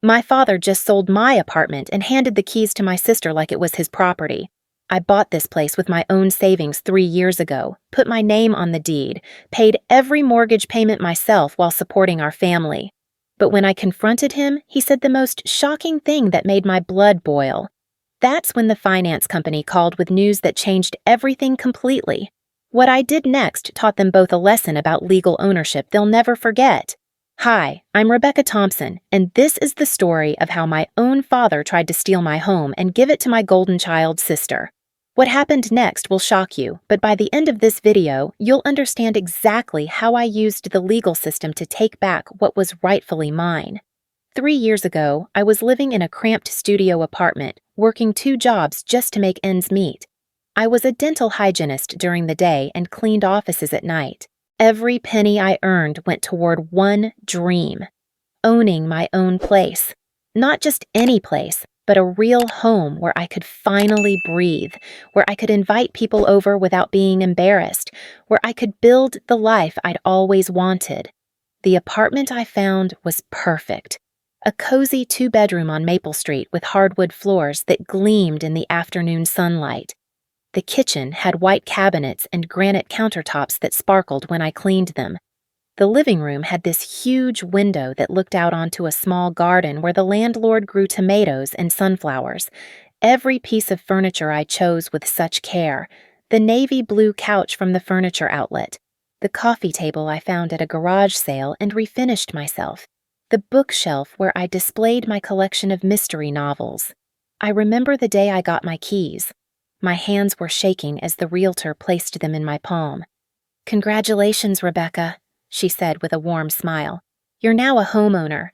My father just sold my apartment and handed the keys to my sister like it was his property. I bought this place with my own savings 3 years ago, put my name on the deed, paid every mortgage payment myself while supporting our family. But when I confronted him, he said the most shocking thing that made my blood boil. That's when the finance company called with news that changed everything completely. What I did next taught them both a lesson about legal ownership they'll never forget. Hi, I'm Rebecca Thompson, and this is the story of how my own father tried to steal my home and give it to my golden child sister. What happened next will shock you, but by the end of this video, you'll understand exactly how I used the legal system to take back what was rightfully mine. 3 years ago, I was living in a cramped studio apartment, working 2 jobs just to make ends meet. I was a dental hygienist during the day and cleaned offices at night. Every penny I earned went toward one dream: owning my own place. Not just any place, but a real home where I could finally breathe, where I could invite people over without being embarrassed, where I could build the life I'd always wanted. The apartment I found was perfect. A cozy 2-bedroom on Maple Street with hardwood floors that gleamed in the afternoon sunlight. The kitchen had white cabinets and granite countertops that sparkled when I cleaned them. The living room had this huge window that looked out onto a small garden where the landlord grew tomatoes and sunflowers. Every piece of furniture I chose with such care. The navy blue couch from the furniture outlet. The coffee table I found at a garage sale and refinished myself. The bookshelf where I displayed my collection of mystery novels. I remember the day I got my keys. My hands were shaking as the realtor placed them in my palm. "Congratulations, Rebecca," she said with a warm smile. "You're now a homeowner."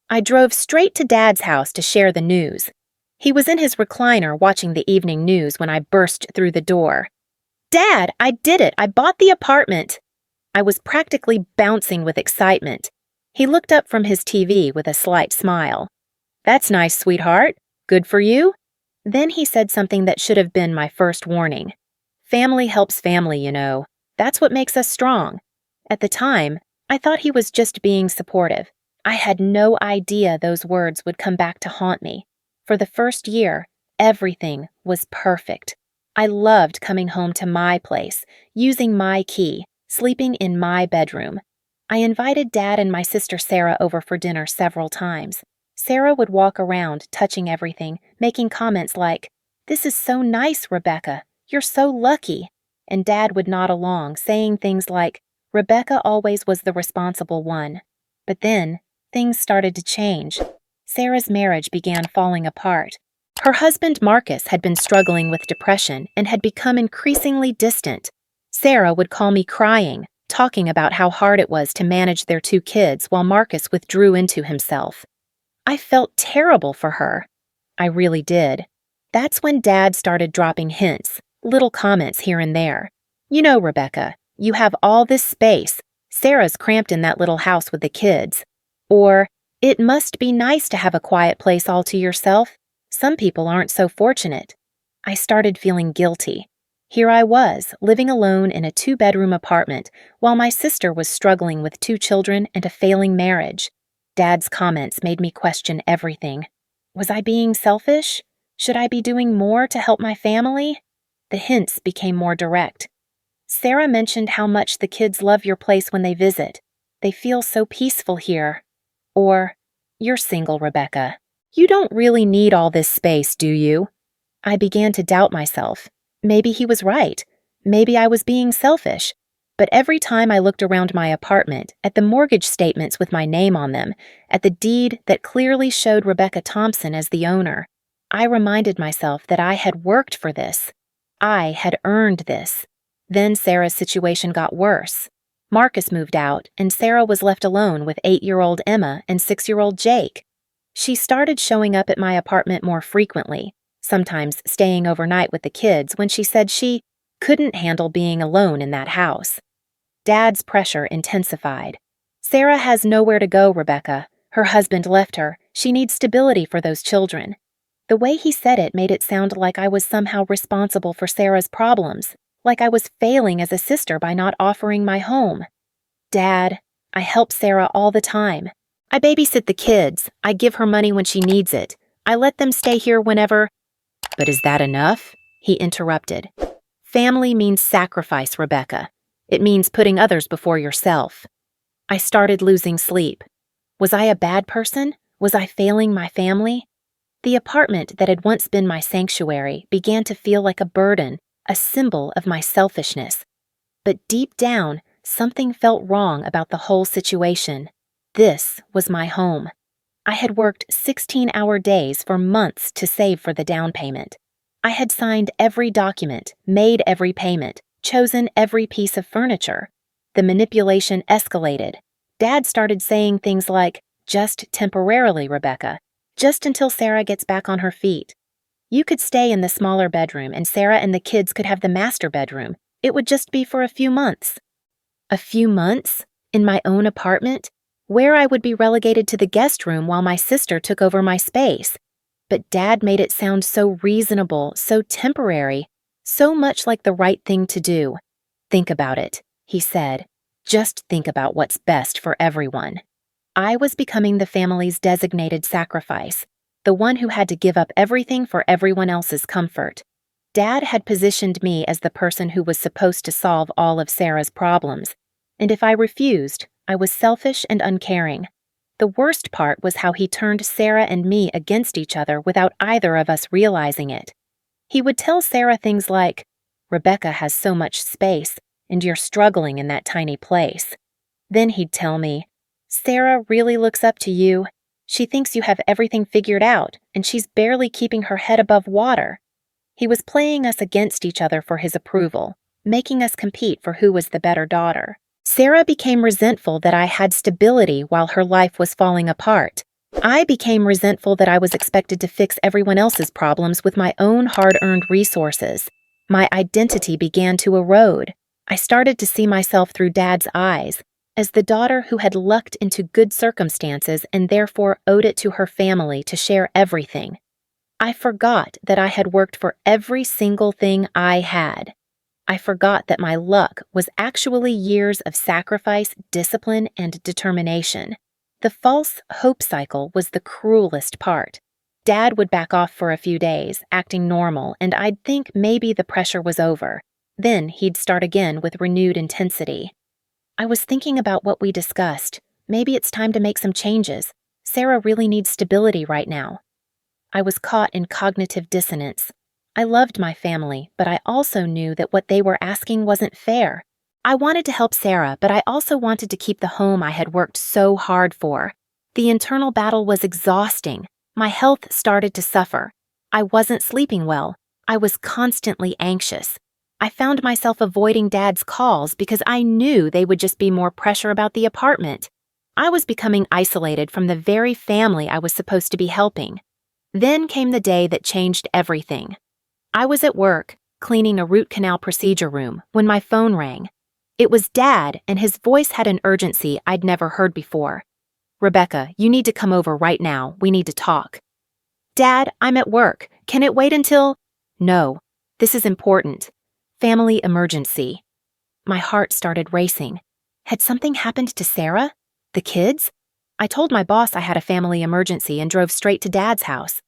I drove straight to Dad's house to share the news. He was in his recliner watching the evening news when I burst through the door. "Dad, I did it! I bought the apartment!" I was practically bouncing with excitement. He looked up from his TV with a slight smile. "That's nice, sweetheart. Good for you?" Then he said something that should have been my first warning. "Family helps family, you know. That's what makes us strong." At the time, I thought he was just being supportive. I had no idea those words would come back to haunt me. For the first year, everything was perfect. I loved coming home to my place, using my key, sleeping in my bedroom. I invited Dad and my sister Sarah over for dinner several times. Sarah would walk around, touching everything, making comments like, "This is so nice, Rebecca. You're so lucky." And Dad would nod along, saying things like, "Rebecca always was the responsible one." But then, things started to change. Sarah's marriage began falling apart. Her husband Marcus had been struggling with depression and had become increasingly distant. Sarah would call me crying, talking about how hard it was to manage their 2 kids while Marcus withdrew into himself. I felt terrible for her. I really did. That's when Dad started dropping hints, little comments here and there. "You know, Rebecca, you have all this space. Sarah's cramped in that little house with the kids." Or, "It must be nice to have a quiet place all to yourself. Some people aren't so fortunate." I started feeling guilty. Here I was, living alone in a 2-bedroom apartment, while my sister was struggling with 2 children and a failing marriage. Dad's comments made me question everything. Was I being selfish? Should I be doing more to help my family? The hints became more direct. Sarah mentioned how much the kids love your place when they visit. "They feel so peaceful here." Or, "You're single, Rebecca. You don't really need all this space, do you?" I began to doubt myself. Maybe he was right. Maybe I was being selfish. But every time I looked around my apartment, at the mortgage statements with my name on them, at the deed that clearly showed Rebecca Thompson as the owner, I reminded myself that I had worked for this. I had earned this. Then Sarah's situation got worse. Marcus moved out, and Sarah was left alone with 8-year-old Emma and 6-year-old Jake. She started showing up at my apartment more frequently, sometimes staying overnight with the kids when she said she couldn't handle being alone in that house. Dad's pressure intensified. "Sarah has nowhere to go, Rebecca. Her husband left her. She needs stability for those children." The way he said it made it sound like I was somehow responsible for Sarah's problems, like I was failing as a sister by not offering my home. "Dad, I help Sarah all the time. I babysit the kids. I give her money when she needs it. I let them stay here whenever. But is that enough? He interrupted. Family means sacrifice, Rebecca. It means putting others before yourself. I started losing sleep. Was I a bad person? Was I failing my family? The apartment that had once been my sanctuary began to feel like a burden, a symbol of my selfishness. But deep down, something felt wrong about the whole situation. This was my home. I had worked 16-hour days for months to save for the down payment. I had signed every document, made every payment, chosen every piece of furniture. The manipulation escalated. Dad started saying things like, "Just temporarily, Rebecca. Just until Sarah gets back on her feet. You could stay in the smaller bedroom and Sarah and the kids could have the master bedroom. It would just be for a few months." A few months? In my own apartment? Where I would be relegated to the guest room while my sister took over my space. But Dad made it sound so reasonable, so temporary, so much like the right thing to do. "Think about it," he said. "Just think about what's best for everyone." I was becoming the family's designated sacrifice, the one who had to give up everything for everyone else's comfort. Dad had positioned me as the person who was supposed to solve all of Sarah's problems, and if I refused, I was selfish and uncaring. The worst part was how he turned Sarah and me against each other without either of us realizing it. He would tell Sarah things like, "Rebecca has so much space, and you're struggling in that tiny place." Then he'd tell me, "Sarah really looks up to you. She thinks you have everything figured out, and she's barely keeping her head above water." He was playing us against each other for his approval, making us compete for who was the better daughter. Sarah became resentful that I had stability while her life was falling apart. I became resentful that I was expected to fix everyone else's problems with my own hard-earned resources. My identity began to erode. I started to see myself through Dad's eyes, as the daughter who had lucked into good circumstances and therefore owed it to her family to share everything. I forgot that I had worked for every single thing I had. I forgot that my luck was actually years of sacrifice, discipline, and determination. The false hope cycle was the cruelest part. Dad would back off for a few days, acting normal, and I'd think maybe the pressure was over. Then he'd start again with renewed intensity. I was thinking about what we discussed. Maybe it's time to make some changes. Sarah really needs stability right now. I was caught in cognitive dissonance. I loved my family, but I also knew that what they were asking wasn't fair. I wanted to help Sarah, but I also wanted to keep the home I had worked so hard for. The internal battle was exhausting. My health started to suffer. I wasn't sleeping well. I was constantly anxious. I found myself avoiding Dad's calls because I knew they would just be more pressure about the apartment. I was becoming isolated from the very family I was supposed to be helping. Then came the day that changed everything. I was at work, cleaning a root canal procedure room, when my phone rang. It was Dad, and his voice had an urgency I'd never heard before. "Rebecca, you need to come over right now. We need to talk." "Dad, I'm at work. Can it wait until—" "No, this is important. Family emergency." My heart started racing. Had something happened to Sarah? The kids? I told my boss I had a family emergency and drove straight to Dad's house.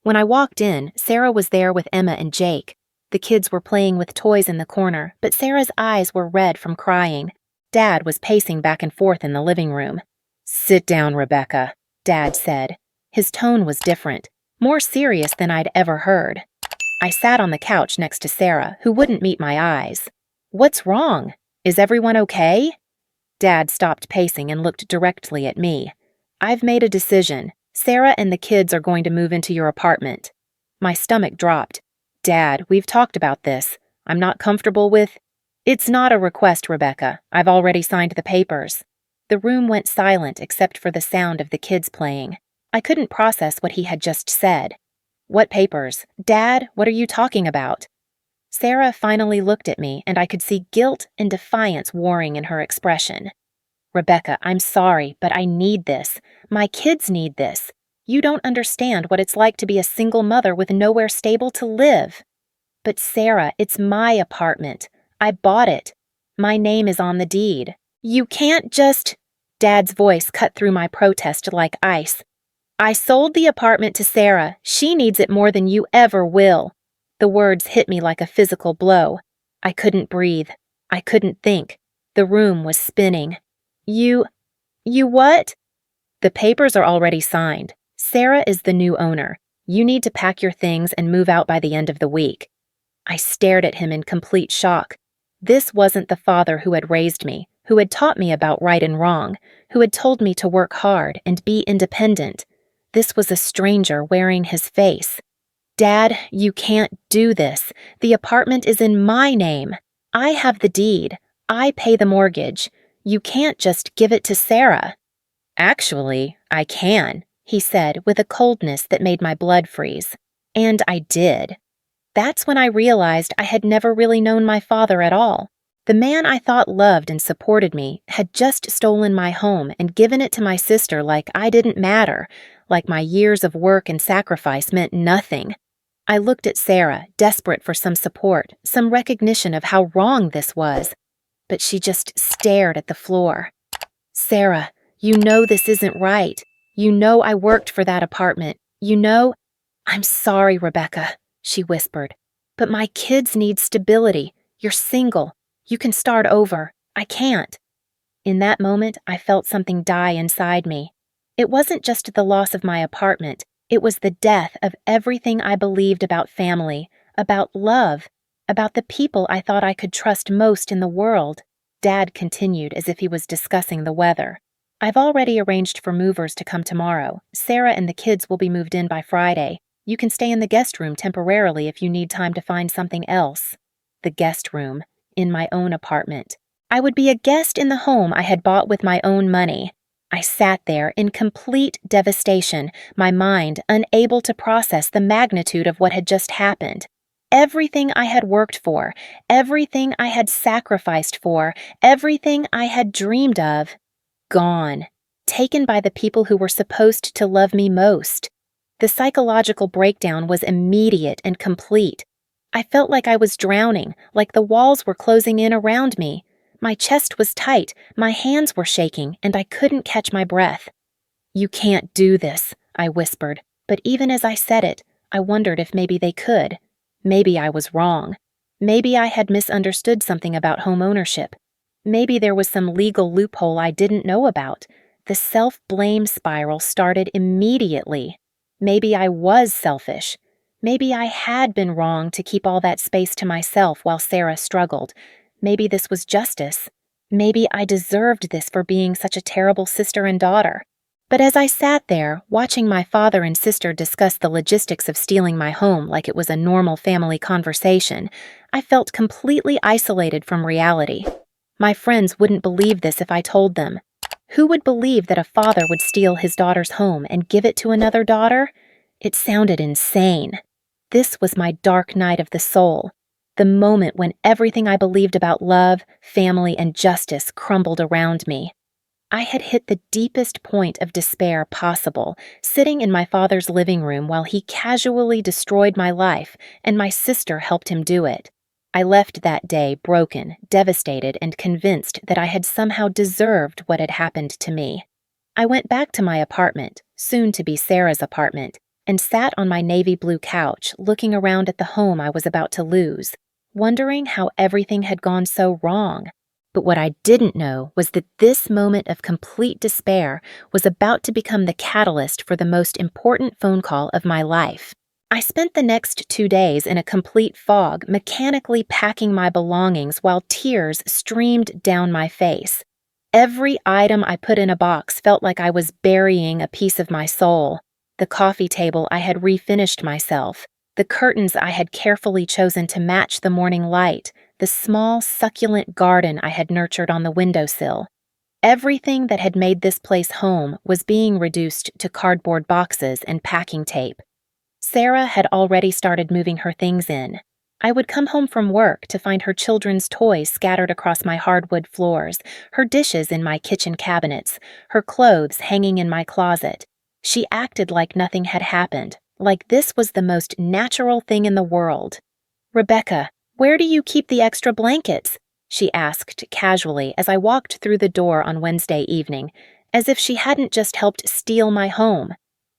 When I walked in, Sarah was there with Emma and Jake. The kids were playing with toys in the corner, but Sarah's eyes were red from crying. Dad was pacing back and forth in the living room. "Sit down, Rebecca," Dad said. His tone was different, more serious than I'd ever heard. I sat on the couch next to Sarah, who wouldn't meet my eyes. "What's wrong? Is everyone okay?" Dad stopped pacing and looked directly at me. "I've made a decision. Sarah and the kids are going to move into your apartment." My stomach dropped. "Dad, we've talked about this. I'm not comfortable with—" "It's not a request, Rebecca. I've already signed the papers." The room went silent except for the sound of the kids playing. I couldn't process what he had just said. "What papers? Dad, what are you talking about?" Sarah finally looked at me, and I could see guilt and defiance warring in her expression. "Rebecca, I'm sorry, but I need this. My kids need this. You don't understand what it's like to be a single mother with nowhere stable to live." "But Sarah, it's my apartment. I bought it. My name is on the deed. You can't just—" Dad's voice cut through my protest like ice. "I sold the apartment to Sarah. She needs it more than you ever will." The words hit me like a physical blow. I couldn't breathe. I couldn't think. The room was spinning. You what?" "The papers are already signed. Sarah is the new owner. You need to pack your things and move out by the end of the week." I stared at him in complete shock. This wasn't the father who had raised me, who had taught me about right and wrong, who had told me to work hard and be independent. This was a stranger wearing his face. "Dad, you can't do this. The apartment is in my name. I have the deed. I pay the mortgage. You can't just give it to Sarah." "Actually, I can," he said with a coldness that made my blood freeze. And I did. That's when I realized I had never really known my father at all. The man I thought loved and supported me had just stolen my home and given it to my sister like I didn't matter, like my years of work and sacrifice meant nothing. I looked at Sarah, desperate for some support, some recognition of how wrong this was. But she just stared at the floor. "Sarah, you know this isn't right. You know I worked for that apartment. You know—" "I'm sorry, Rebecca," she whispered. "But my kids need stability. You're single. You can start over. I can't." In that moment, I felt something die inside me. It wasn't just the loss of my apartment. It was the death of everything I believed about family, about love, about the people I thought I could trust most in the world. Dad continued as if he was discussing the weather. "I've already arranged for movers to come tomorrow. Sarah and the kids will be moved in by Friday. You can stay in the guest room temporarily if you need time to find something else." The guest room, in my own apartment. I would be a guest in the home I had bought with my own money. I sat there in complete devastation, my mind unable to process the magnitude of what had just happened. Everything I had worked for, everything I had sacrificed for, everything I had dreamed of, gone, taken by the people who were supposed to love me most. The psychological breakdown was immediate and complete. I felt like I was drowning, like the walls were closing in around me. My chest was tight, my hands were shaking, and I couldn't catch my breath. "You can't do this," I whispered, but even as I said it, I wondered if maybe they could. Maybe I was wrong. Maybe I had misunderstood something about home ownership. Maybe there was some legal loophole I didn't know about. The self-blame spiral started immediately. Maybe I was selfish. Maybe I had been wrong to keep all that space to myself while Sarah struggled. Maybe this was justice. Maybe I deserved this for being such a terrible sister and daughter. But as I sat there, watching my father and sister discuss the logistics of stealing my home like it was a normal family conversation, I felt completely isolated from reality. My friends wouldn't believe this if I told them. Who would believe that a father would steal his daughter's home and give it to another daughter? It sounded insane. This was my dark night of the soul, the moment when everything I believed about love, family, and justice crumbled around me. I had hit the deepest point of despair possible, sitting in my father's living room while he casually destroyed my life, and my sister helped him do it. I left that day broken, devastated, and convinced that I had somehow deserved what had happened to me. I went back to my apartment, soon to be Sarah's apartment, and sat on my navy blue couch looking around at the home I was about to lose, wondering how everything had gone so wrong. But what I didn't know was that this moment of complete despair was about to become the catalyst for the most important phone call of my life. I spent the next 2 days in a complete fog, mechanically packing my belongings while tears streamed down my face. Every item I put in a box felt like I was burying a piece of my soul. The coffee table I had refinished myself, the curtains I had carefully chosen to match the morning light, the small, succulent garden I had nurtured on the windowsill. Everything that had made this place home was being reduced to cardboard boxes and packing tape. Sarah had already started moving her things in. I would come home from work to find her children's toys scattered across my hardwood floors, her dishes in my kitchen cabinets, her clothes hanging in my closet. She acted like nothing had happened, like this was the most natural thing in the world. "Rebecca, where do you keep the extra blankets?" she asked casually as I walked through the door on Wednesday evening, as if she hadn't just helped steal my home.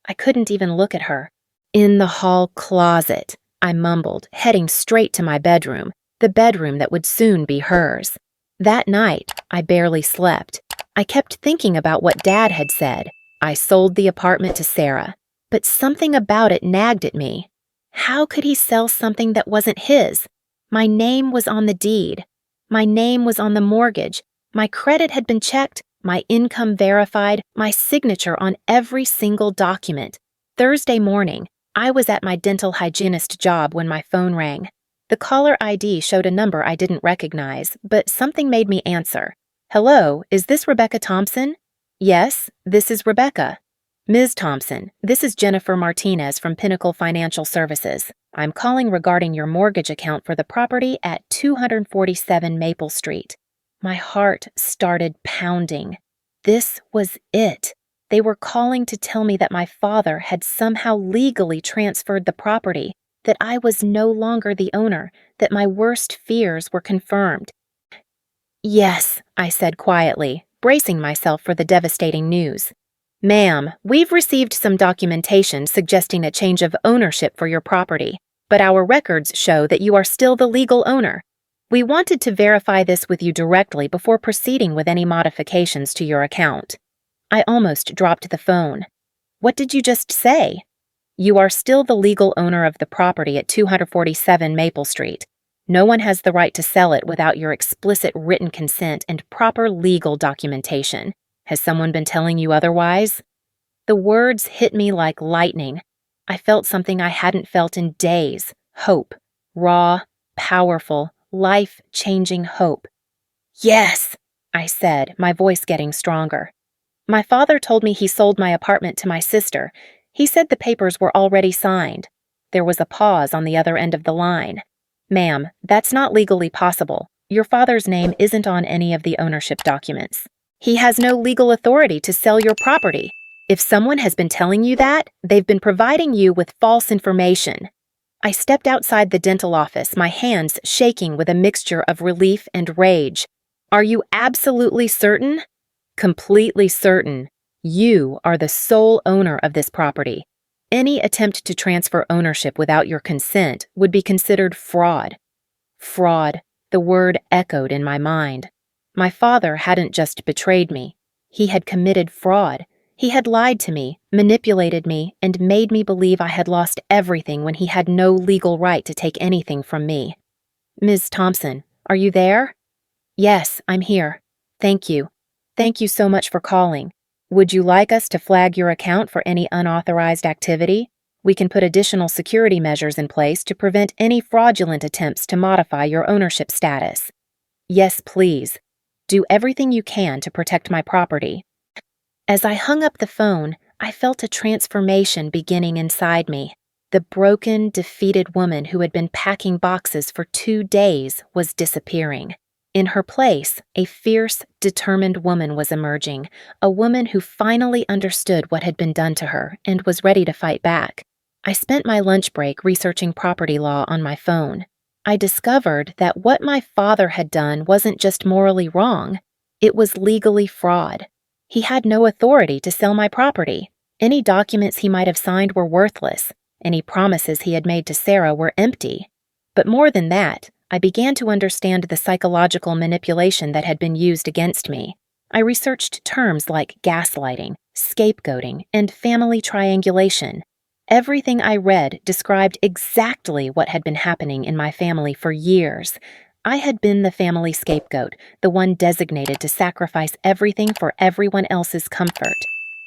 I couldn't even look at her. "In the hall closet," I mumbled, heading straight to my bedroom, the bedroom that would soon be hers. That night, I barely slept. I kept thinking about what Dad had said. I sold the apartment to Sarah, but something about it nagged at me. How could he sell something that wasn't his? My name was on the deed. My name was on the mortgage. My credit had been checked, my income verified, my signature on every single document. Thursday morning, I was at my dental hygienist job when my phone rang. The caller ID showed a number I didn't recognize, but something made me answer. "Hello, is this Rebecca Thompson?" "Yes, this is Rebecca." "Ms. Thompson, this is Jennifer Martinez from Pinnacle Financial Services. I'm calling regarding your mortgage account for the property at 247 Maple Street." My heart started pounding. This was it. They were calling to tell me that my father had somehow legally transferred the property, that I was no longer the owner, that my worst fears were confirmed. "Yes," I said quietly, bracing myself for the devastating news. "Ma'am, we've received some documentation suggesting a change of ownership for your property, but our records show that you are still the legal owner. We wanted to verify this with you directly before proceeding with any modifications to your account." I almost dropped the phone. "What did you just say?" "You are still the legal owner of the property at 247 Maple Street. No one has the right to sell it without your explicit written consent and proper legal documentation. Has someone been telling you otherwise?" The words hit me like lightning. I felt something I hadn't felt in days. Hope. Raw, powerful, life-changing hope. "Yes," I said, my voice getting stronger. "My father told me he sold my apartment to my sister. He said the papers were already signed." There was a pause on the other end of the line. "Ma'am, that's not legally possible. Your father's name isn't on any of the ownership documents. He has no legal authority to sell your property. If someone has been telling you that, they've been providing you with false information." I stepped outside the dental office, my hands shaking with a mixture of relief and rage. "Are you absolutely certain?" "Completely certain. You are the sole owner of this property. Any attempt to transfer ownership without your consent would be considered fraud." Fraud. The word echoed in my mind. My father hadn't just betrayed me. He had committed fraud. He had lied to me, manipulated me, and made me believe I had lost everything when he had no legal right to take anything from me. "Ms. Thompson, are you there?" "Yes, I'm here. Thank you. Thank you so much for calling. Would you like us to flag your account for any unauthorized activity? We can put additional security measures in place to prevent any fraudulent attempts to modify your ownership status." "Yes, please. Do everything you can to protect my property." As I hung up the phone, I felt a transformation beginning inside me. The broken, defeated woman who had been packing boxes for 2 days was disappearing. In her place, a fierce, determined woman was emerging, a woman who finally understood what had been done to her and was ready to fight back. I spent my lunch break researching property law on my phone. I discovered that what my father had done wasn't just morally wrong, it was legally fraud. He had no authority to sell my property. Any documents he might have signed were worthless. Any promises he had made to Sarah were empty. But more than that, I began to understand the psychological manipulation that had been used against me. I researched terms like gaslighting, scapegoating, and family triangulation. Everything I read described exactly what had been happening in my family for years. I had been the family scapegoat, the one designated to sacrifice everything for everyone else's comfort.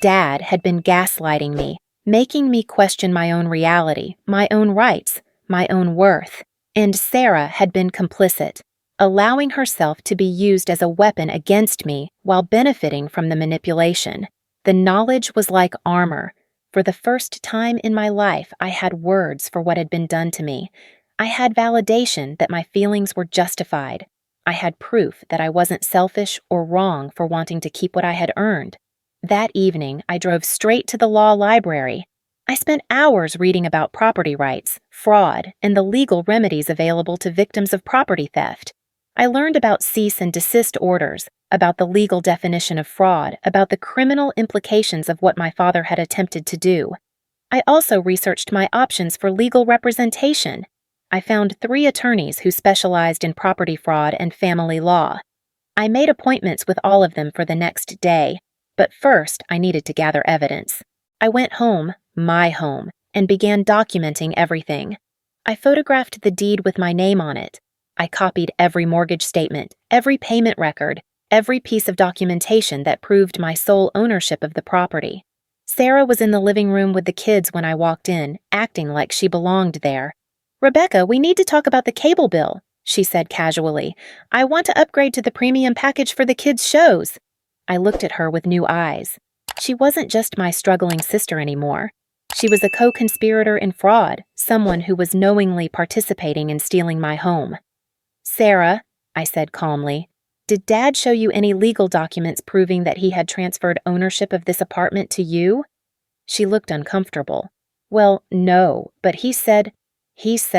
Dad had been gaslighting me, making me question my own reality, my own rights, my own worth. And Sarah had been complicit, allowing herself to be used as a weapon against me while benefiting from the manipulation. The knowledge was like armor. For the first time in my life, I had words for what had been done to me. I had validation that my feelings were justified. I had proof that I wasn't selfish or wrong for wanting to keep what I had earned. That evening, I drove straight to the law library. I spent hours reading about property rights, fraud, and the legal remedies available to victims of property theft. I learned about cease and desist orders, about the legal definition of fraud, about the criminal implications of what my father had attempted to do. I also researched my options for legal representation. I found 3 attorneys who specialized in property fraud and family law. I made appointments with all of them for the next day, but first I needed to gather evidence. I went home, my home, and began documenting everything. I photographed the deed with my name on it. I copied every mortgage statement, every payment record, every piece of documentation that proved my sole ownership of the property. Sarah was in the living room with the kids when I walked in, acting like she belonged there. "Rebecca, we need to talk about the cable bill," she said casually. "I want to upgrade to the premium package for the kids' shows." I looked at her with new eyes. She wasn't just my struggling sister anymore. She was a co-conspirator in fraud, someone who was knowingly participating in stealing my home. "Sarah," I said calmly, "did Dad show you any legal documents proving that he had transferred ownership of this apartment to you?" She looked uncomfortable. "Well, no, but he said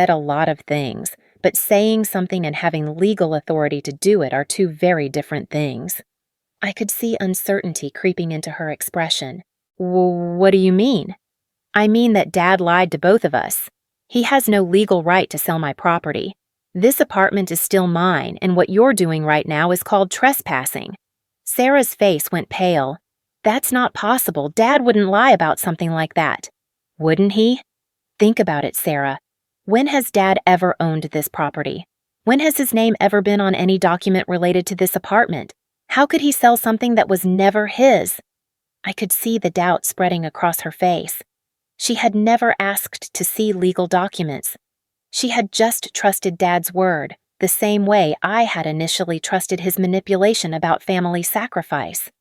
a lot of things, but saying something and having legal authority to do it are 2 very different things." I could see uncertainty creeping into her expression. "What do you mean?" "I mean that Dad lied to both of us. He has no legal right to sell my property. This apartment is still mine, and what you're doing right now is called trespassing." Sarah's face went pale. "That's not possible. Dad wouldn't lie about something like that." "Wouldn't he?" "Think about it, Sarah. When has Dad ever owned this property? When has his name ever been on any document related to this apartment? How could he sell something that was never his?" I could see the doubt spreading across her face. She had never asked to see legal documents. She had just trusted Dad's word, the same way I had initially trusted his manipulation about family sacrifice.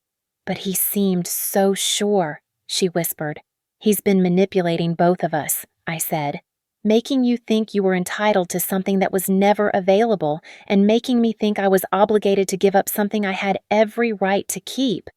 "But he seemed so sure," she whispered. "He's been manipulating both of us," I said, "making you think you were entitled to something that was never available and making me think I was obligated to give up something I had every right to keep."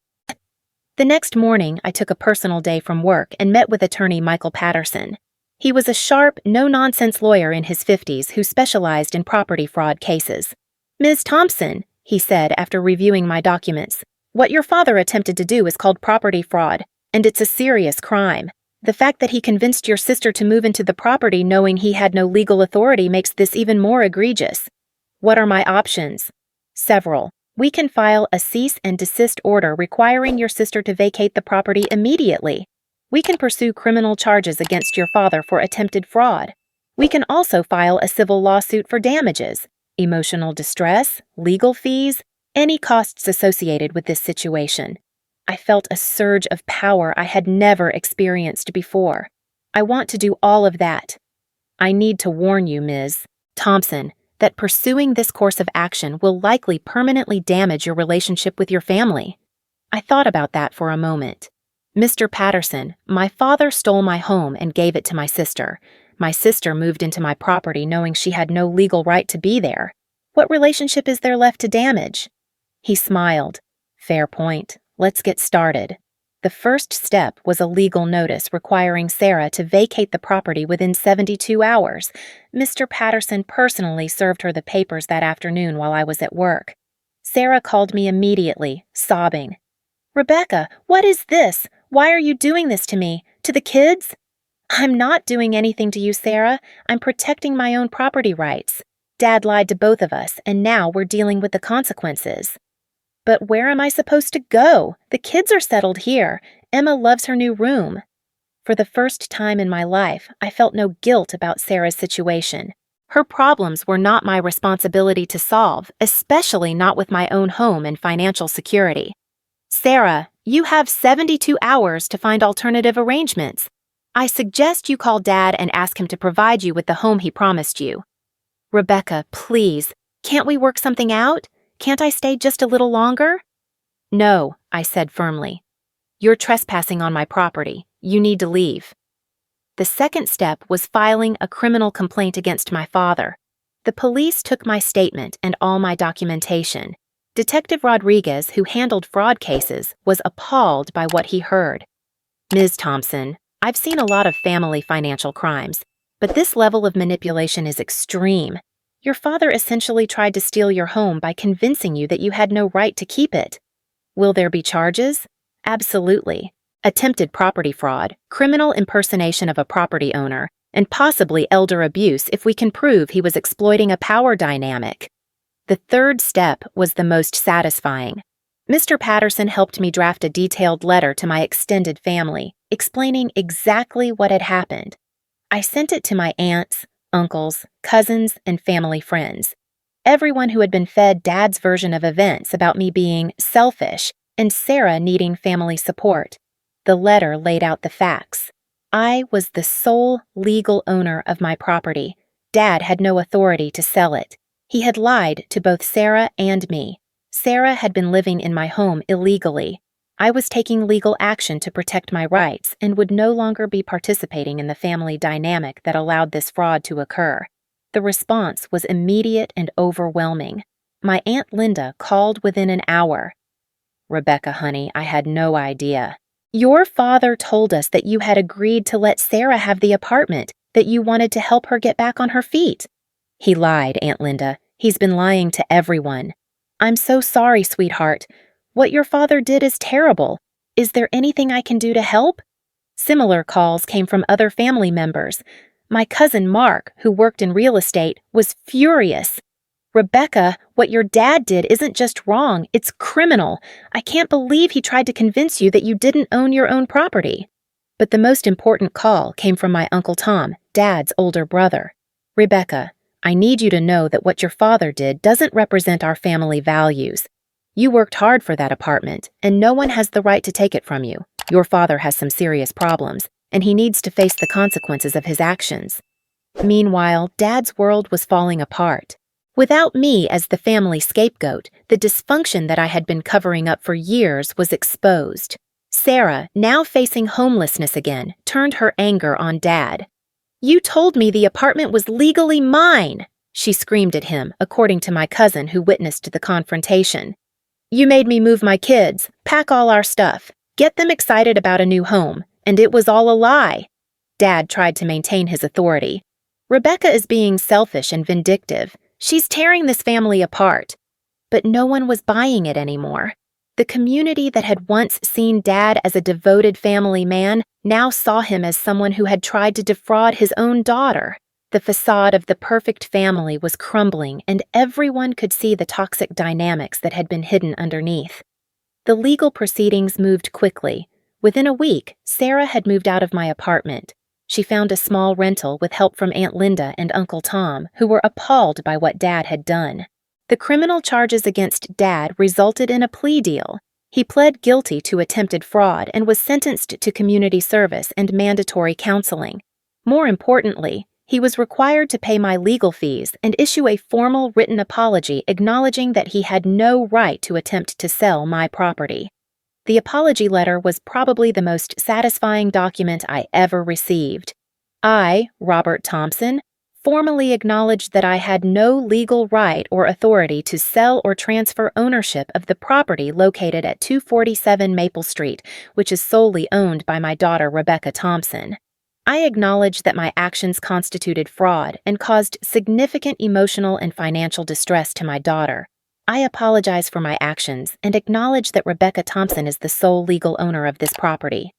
The next morning, I took a personal day from work and met with attorney Michael Patterson. He was a sharp, no-nonsense lawyer in his 50s who specialized in property fraud cases. "Ms. Thompson," he said after reviewing my documents, "what your father attempted to do is called property fraud, and it's a serious crime. The fact that he convinced your sister to move into the property knowing he had no legal authority makes this even more egregious." "What are my options?" "Several. We can file a cease and desist order requiring your sister to vacate the property immediately. We can pursue criminal charges against your father for attempted fraud. We can also file a civil lawsuit for damages, emotional distress, legal fees, any costs associated with this situation." I felt a surge of power I had never experienced before. "I want to do all of that. I need to warn you, Ms. Thompson, that pursuing this course of action will likely permanently damage your relationship with your family." I thought about that for a moment. "Mr. Patterson, my father stole my home and gave it to my sister. My sister moved into my property knowing she had no legal right to be there. What relationship is there left to damage?" He smiled. "Fair point. Let's get started." The first step was a legal notice requiring Sarah to vacate the property within 72 hours. Mr. Patterson personally served her the papers that afternoon while I was at work. Sarah called me immediately, sobbing. "Rebecca, what is this? Why are you doing this to me? To the kids?" "I'm not doing anything to you, Sarah. I'm protecting my own property rights. Dad lied to both of us, and now we're dealing with the consequences." "But where am I supposed to go? The kids are settled here. Emma loves her new room." For the first time in my life, I felt no guilt about Sarah's situation. Her problems were not my responsibility to solve, especially not with my own home and financial security. "Sarah, you have 72 hours to find alternative arrangements. I suggest you call Dad and ask him to provide you with the home he promised you." "Rebecca, please, can't we work something out? Can't I stay just a little longer?" "No," I said firmly. "You're trespassing on my property. You need to leave." The second step was filing a criminal complaint against my father. The police took my statement and all my documentation. Detective Rodriguez, who handled fraud cases, was appalled by what he heard. "Ms. Thompson, I've seen a lot of family financial crimes, but this level of manipulation is extreme. Your father essentially tried to steal your home by convincing you that you had no right to keep it. Will there be charges? Absolutely. Attempted property fraud, criminal impersonation of a property owner, and possibly elder abuse if we can prove he was exploiting a power dynamic. The third step was the most satisfying. Mr. Patterson helped me draft a detailed letter to my extended family, explaining exactly what had happened. I sent it to my aunts, uncles, cousins, and family friends. Everyone who had been fed Dad's version of events about me being selfish and Sarah needing family support. The letter laid out the facts. I was the sole legal owner of my property. Dad had no authority to sell it. He had lied to both Sarah and me. Sarah had been living in my home illegally. I was taking legal action to protect my rights and would no longer be participating in the family dynamic that allowed this fraud to occur. The response was immediate and overwhelming. My Aunt Linda called within an hour. "Rebecca, honey, I had no idea. Your father told us that you had agreed to let Sarah have the apartment, that you wanted to help her get back on her feet." "He lied, Aunt Linda. He's been lying to everyone." "I'm so sorry, sweetheart. What your father did is terrible. Is there anything I can do to help?" Similar calls came from other family members. My cousin Mark, who worked in real estate, was furious. "Rebecca, what your dad did isn't just wrong, it's criminal. I can't believe he tried to convince you that you didn't own your own property." But the most important call came from my Uncle Tom, Dad's older brother. "Rebecca, I need you to know that what your father did doesn't represent our family values. You worked hard for that apartment, and no one has the right to take it from you. Your father has some serious problems, and he needs to face the consequences of his actions." Meanwhile, Dad's world was falling apart. Without me as the family scapegoat, the dysfunction that I had been covering up for years was exposed. Sarah, now facing homelessness again, turned her anger on Dad. "You told me the apartment was legally mine," she screamed at him, according to my cousin who witnessed the confrontation. "You made me move my kids, pack all our stuff, get them excited about a new home, and it was all a lie." Dad tried to maintain his authority. "Rebecca is being selfish and vindictive. She's tearing this family apart." But no one was buying it anymore. The community that had once seen Dad as a devoted family man now saw him as someone who had tried to defraud his own daughter. The facade of the perfect family was crumbling, and everyone could see the toxic dynamics that had been hidden underneath. The legal proceedings moved quickly. Within a week, Sarah had moved out of my apartment. She found a small rental with help from Aunt Linda and Uncle Tom, who were appalled by what Dad had done. The criminal charges against Dad resulted in a plea deal. He pled guilty to attempted fraud and was sentenced to community service and mandatory counseling. More importantly, he was required to pay my legal fees and issue a formal written apology acknowledging that he had no right to attempt to sell my property. The apology letter was probably the most satisfying document I ever received. I, Robert Thompson, formally acknowledged that I had no legal right or authority to sell or transfer ownership of the property located at 247 Maple Street, which is solely owned by my daughter Rebecca Thompson. I acknowledged that my actions constituted fraud and caused significant emotional and financial distress to my daughter. I apologize for my actions and acknowledge that Rebecca Thompson is the sole legal owner of this property.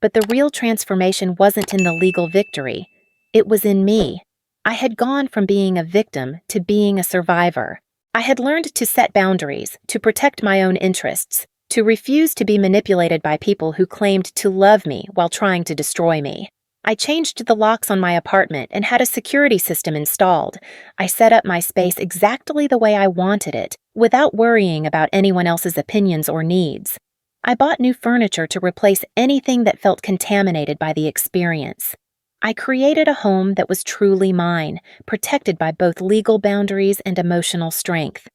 But the real transformation wasn't in the legal victory. It was in me. I had gone from being a victim to being a survivor. I had learned to set boundaries, to protect my own interests, to refuse to be manipulated by people who claimed to love me while trying to destroy me. I changed the locks on my apartment and had a security system installed. I set up my space exactly the way I wanted it, without worrying about anyone else's opinions or needs. I bought new furniture to replace anything that felt contaminated by the experience. I created a home that was truly mine, protected by both legal boundaries and emotional strength.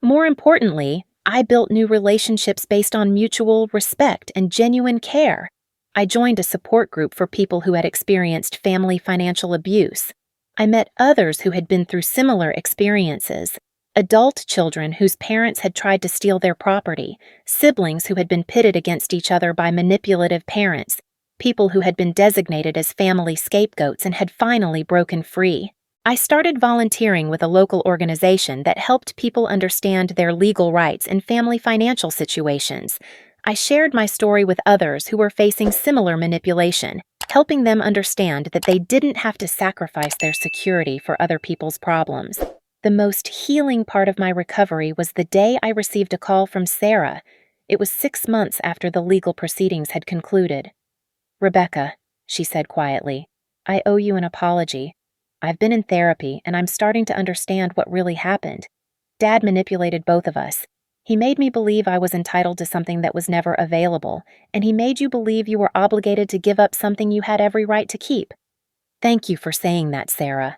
More importantly, I built new relationships based on mutual respect and genuine care. I joined a support group for people who had experienced family financial abuse. I met others who had been through similar experiences. Adult children whose parents had tried to steal their property, siblings who had been pitted against each other by manipulative parents, people who had been designated as family scapegoats and had finally broken free. I started volunteering with a local organization that helped people understand their legal rights in family financial situations. I shared my story with others who were facing similar manipulation, helping them understand that they didn't have to sacrifice their security for other people's problems. The most healing part of my recovery was the day I received a call from Sarah. It was 6 months after the legal proceedings had concluded. "Rebecca," she said quietly, "I owe you an apology. I've been in therapy and I'm starting to understand what really happened. Dad manipulated both of us. He made me believe I was entitled to something that was never available, and he made you believe you were obligated to give up something you had every right to keep. Thank you for saying that, Sarah."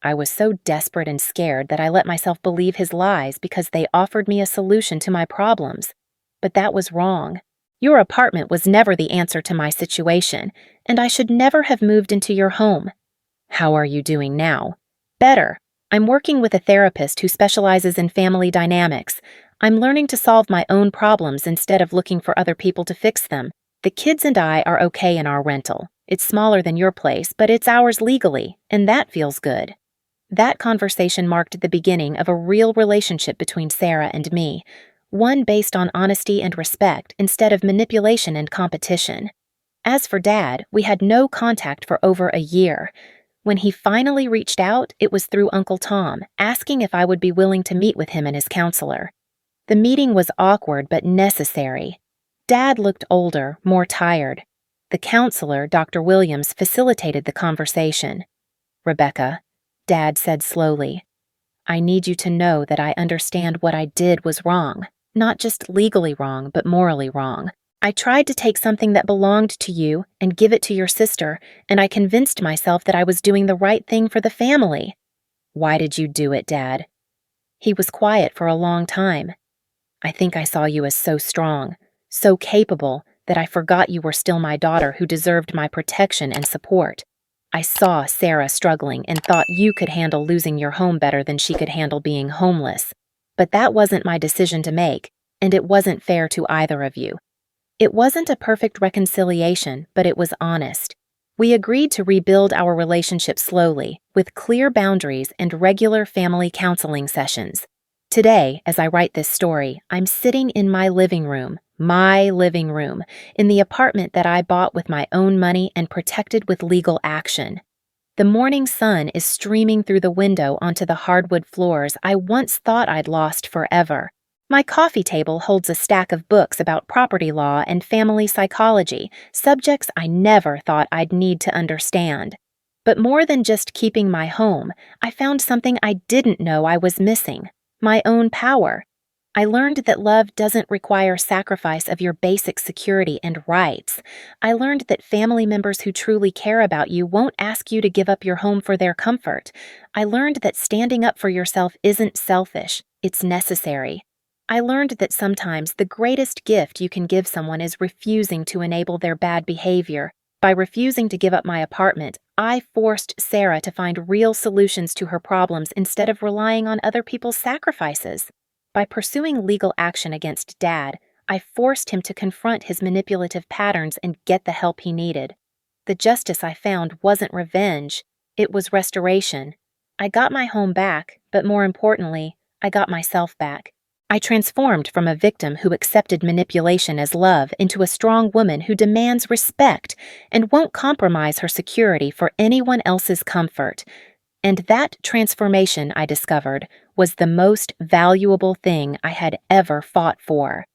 I was so desperate and scared that I let myself believe his lies because they offered me a solution to my problems. But that was wrong. Your apartment was never the answer to my situation, and I should never have moved into your home. How are you doing now? Better. I'm working with a therapist who specializes in family dynamics. I'm learning to solve my own problems instead of looking for other people to fix them. The kids and I are okay in our rental. It's smaller than your place, but it's ours legally, and that feels good. That conversation marked the beginning of a real relationship between Sarah and me, one based on honesty and respect instead of manipulation and competition. As for Dad, we had no contact for over a year. When he finally reached out, it was through Uncle Tom, asking if I would be willing to meet with him and his counselor. The meeting was awkward but necessary. Dad looked older, more tired. The counselor, Dr. Williams, facilitated the conversation. "Rebecca," Dad said slowly, "I need you to know that I understand what I did was wrong. Not just legally wrong, but morally wrong. I tried to take something that belonged to you and give it to your sister, and I convinced myself that I was doing the right thing for the family." "Why did you do it, Dad?" He was quiet for a long time. "I think I saw you as so strong, so capable, that I forgot you were still my daughter who deserved my protection and support. I saw Sarah struggling and thought you could handle losing your home better than she could handle being homeless. But that wasn't my decision to make, and it wasn't fair to either of you. It wasn't a perfect reconciliation, but it was honest. We agreed to rebuild our relationship slowly, with clear boundaries and regular family counseling sessions. Today, as I write this story, I'm sitting in my living room, in the apartment that I bought with my own money and protected with legal action. The morning sun is streaming through the window onto the hardwood floors I once thought I'd lost forever. My coffee table holds a stack of books about property law and family psychology, subjects I never thought I'd need to understand. But more than just keeping my home, I found something I didn't know I was missing: my own power. I learned that love doesn't require sacrifice of your basic security and rights. I learned that family members who truly care about you won't ask you to give up your home for their comfort. I learned that standing up for yourself isn't selfish, it's necessary. I learned that sometimes the greatest gift you can give someone is refusing to enable their bad behavior. By refusing to give up my apartment, I forced Sarah to find real solutions to her problems instead of relying on other people's sacrifices. By pursuing legal action against Dad, I forced him to confront his manipulative patterns and get the help he needed. The justice I found wasn't revenge, it was restoration. I got my home back, but more importantly, I got myself back. I transformed from a victim who accepted manipulation as love into a strong woman who demands respect and won't compromise her security for anyone else's comfort. And that transformation, I discovered, was the most valuable thing I had ever fought for.